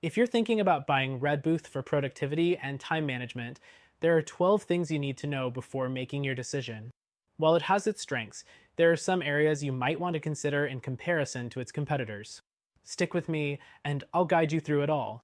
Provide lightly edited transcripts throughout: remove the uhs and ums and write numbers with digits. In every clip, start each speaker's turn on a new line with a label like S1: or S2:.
S1: If you're thinking about buying Redbooth for productivity and time management, there are 12 things you need to know before making your decision. While it has its strengths, there are some areas you might want to consider in comparison to its competitors. Stick with me, and I'll guide you through it all.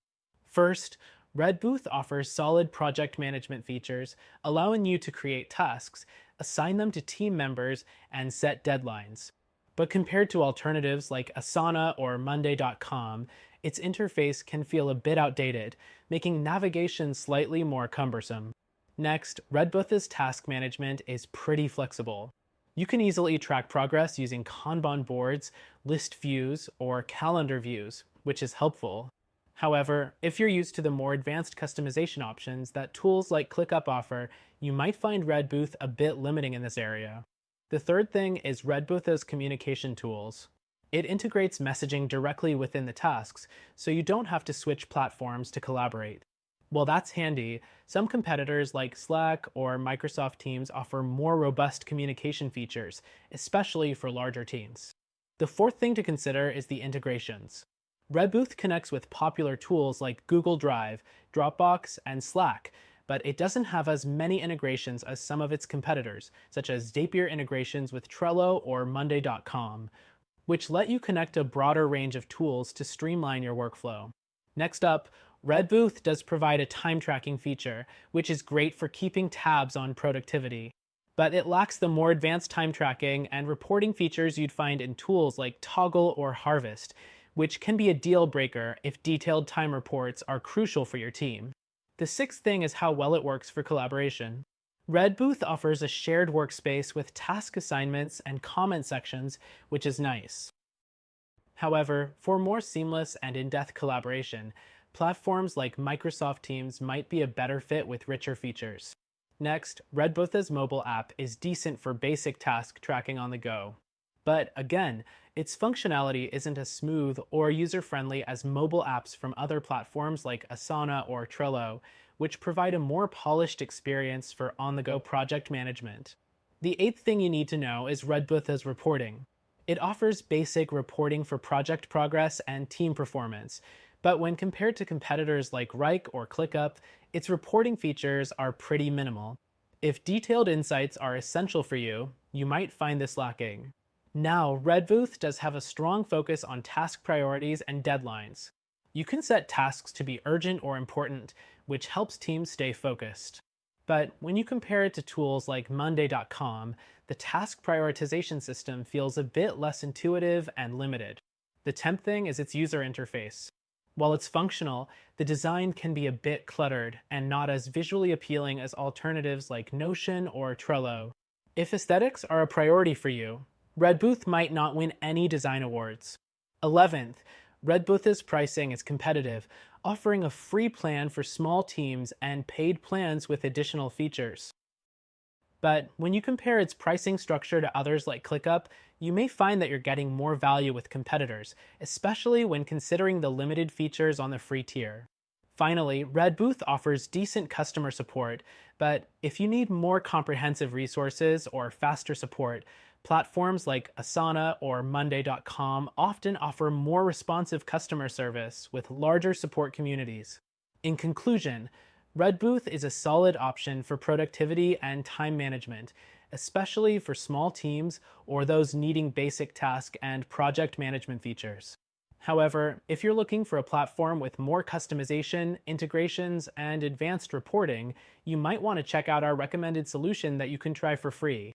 S1: First, Redbooth offers solid project management features, allowing you to create tasks, assign them to team members, and set deadlines. But compared to alternatives like Asana or Monday.com, its interface can feel a bit outdated, making navigation slightly more cumbersome. Next, Redbooth's task management is pretty flexible. You can easily track progress using Kanban boards, list views, or calendar views, which is helpful. However, if you're used to the more advanced customization options that tools like ClickUp offer, you might find Redbooth a bit limiting in this area. The third thing is Redbooth's communication tools. It integrates messaging directly within the tasks, so you don't have to switch platforms to collaborate. While that's handy, some competitors like Slack or Microsoft Teams offer more robust communication features, especially for larger teams. The fourth thing to consider is the integrations. Redbooth connects with popular tools like Google Drive, Dropbox, and Slack, but it doesn't have as many integrations as some of its competitors, such as Zapier integrations with Trello or Monday.com, which let you connect a broader range of tools to streamline your workflow. Next up, Redbooth does provide a time tracking feature, which is great for keeping tabs on productivity. But it lacks the more advanced time tracking and reporting features you'd find in tools like Toggle or Harvest, which can be a deal breaker if detailed time reports are crucial for your team. The sixth thing is how well it works for collaboration. Redbooth offers a shared workspace with task assignments and comment sections, which is nice. However, for more seamless and in-depth collaboration, platforms like Microsoft Teams might be a better fit with richer features. Next, Redbooth's mobile app is decent for basic task tracking on the go. But again, its functionality isn't as smooth or user-friendly as mobile apps from other platforms like Asana or Trello, which provide a more polished experience for on-the-go project management. The eighth thing you need to know is Redbooth's reporting. It offers basic reporting for project progress and team performance, but when compared to competitors like Rike or ClickUp, its reporting features are pretty minimal. If detailed insights are essential for you, you might find this lacking. Now, Redbooth does have a strong focus on task priorities and deadlines. You can set tasks to be urgent or important, which helps teams stay focused. But when you compare it to tools like Monday.com, the task prioritization system feels a bit less intuitive and limited. The tenth thing is its user interface. While it's functional, the design can be a bit cluttered and not as visually appealing as alternatives like Notion or Trello. If aesthetics are a priority for you, Redbooth might not win any design awards. 11th, Redbooth's pricing is competitive, offering a free plan for small teams and paid plans with additional features. But when you compare its pricing structure to others like ClickUp, you may find that you're getting more value with competitors, especially when considering the limited features on the free tier. Finally, Redbooth offers decent customer support, but if you need more comprehensive resources or faster support, platforms like Asana or Monday.com often offer more responsive customer service with larger support communities. In conclusion, Redbooth is a solid option for productivity and time management, especially for small teams or those needing basic task and project management features. However, if you're looking for a platform with more customization, integrations, and advanced reporting, you might want to check out our recommended solution that you can try for free.